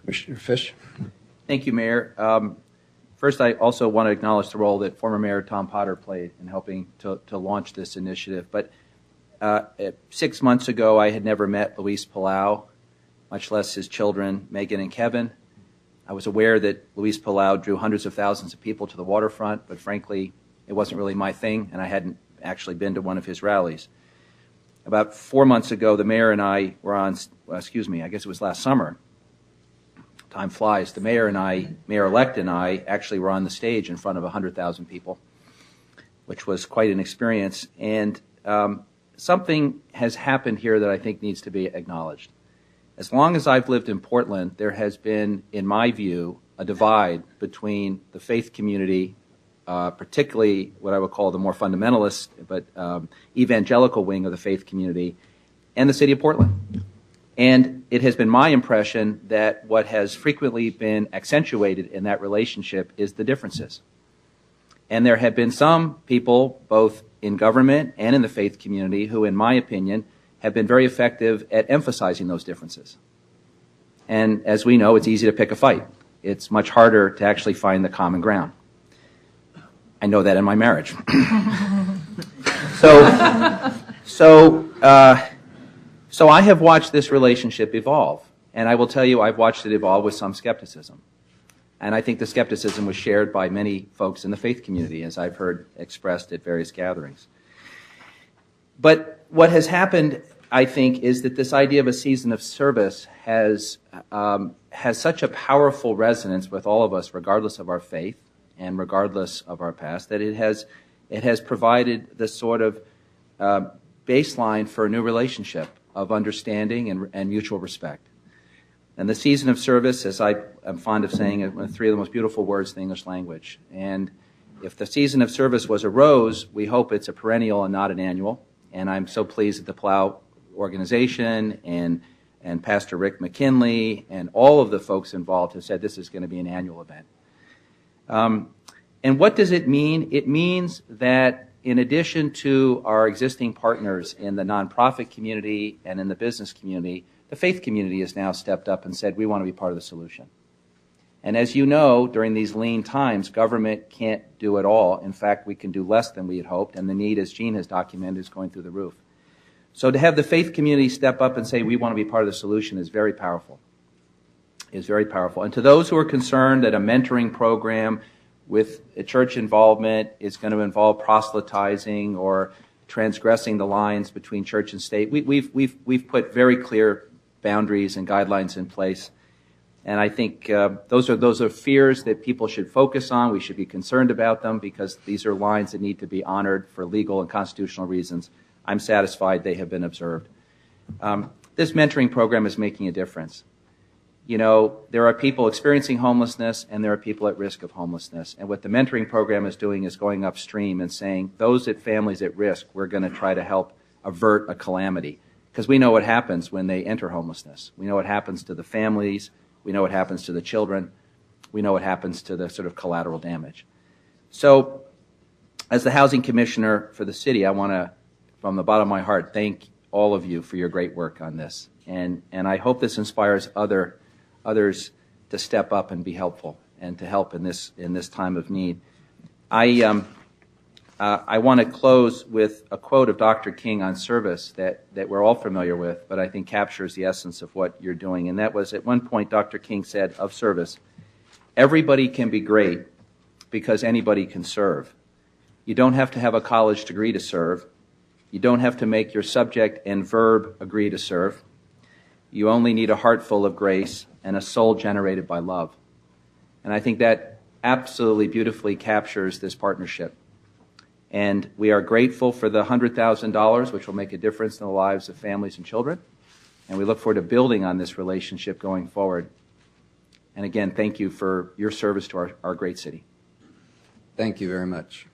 Commissioner Fish. Thank you, Mayor. First, I also want to acknowledge the role that former Mayor Tom Potter played in helping to launch this initiative. But 6 months ago, I had never met Luis Palau, much less his children, Megan and Kevin. I was aware that Luis Palau drew hundreds of thousands of people to the waterfront, but frankly, it wasn't really my thing, and I hadn't actually been to one of his rallies. About 4 months ago, the mayor and I were on, I guess it was last summer. Time flies. The mayor and I, Mayor-elect and I, actually were on the stage in front of 100,000 people, which was quite an experience. And something has happened here that I think needs to be acknowledged. As long as I've lived in Portland, there has been, in my view, a divide between the faith community, particularly what I would call the more fundamentalist but evangelical wing of the faith community, and the city of Portland. And it has been my impression that what has frequently been accentuated in that relationship is the differences. And there have been some people, both in government and in the faith community, who, in my opinion, have been very effective at emphasizing those differences. And as we know, it's easy to pick a fight. It's much harder to actually find the common ground. I know that in my marriage. So I have watched this relationship evolve, and I will tell you I've watched it evolve with some skepticism. And I think the skepticism was shared by many folks in the faith community, as I've heard expressed at various gatherings. But what has happened, I think, is that this idea of a season of service has such a powerful resonance with all of us, regardless of our faith and regardless of our past, that it has provided the sort of baseline for a new relationship of understanding and mutual respect. And the season of service, as I am fond of saying, is one of three of the most beautiful words in the English language. And if the season of service was a rose, we hope it's a perennial and not an annual. And I'm so pleased that the Plow organization and Pastor Rick McKinley and all of the folks involved have said this is going to be an annual event. And what does it mean? It means that in addition to our existing partners in the nonprofit community and in the business community, the faith community has now stepped up and said, we want to be part of the solution. And as you know, during these lean times, government can't do it all. In fact, we can do less than we had hoped, and the need, as Gene has documented, is going through the roof. So to have the faith community step up and say, we want to be part of the solution is very powerful. Is very powerful. And to those who are concerned that a mentoring program with a church involvement is going to involve proselytizing or transgressing the lines between church and state, we've put very clear boundaries and guidelines in place. And I think those are fears that people should focus on. We should be concerned about them because these are lines that need to be honored for legal and constitutional reasons. I'm satisfied they have been observed. This mentoring program is making a difference. You know, there are people experiencing homelessness and there are people at risk of homelessness. And what the mentoring program is doing is going upstream and saying, those families at risk, we're going to try to help avert a calamity. Because we know what happens when they enter homelessness. We know what happens to the families. We know what happens to the children. We know what happens to the sort of collateral damage. So, as the housing commissioner for the city, I want to, from the bottom of my heart, thank all of you for your great work on this. And I hope this inspires others to step up and be helpful and to help in this time of need. I want to close with a quote of Dr. King on service that we're all familiar with, but I think captures the essence of what you're doing. And that was, at one point, Dr. King said of service, everybody can be great because anybody can serve. You don't have to have a college degree to serve. You don't have to make your subject and verb agree to serve. You only need a heart full of grace and a soul generated by love. And I think that absolutely beautifully captures this partnership. And we are grateful for the $100,000, which will make a difference in the lives of families and children. And we look forward to building on this relationship going forward. And again, thank you for your service to our great city. Thank you very much.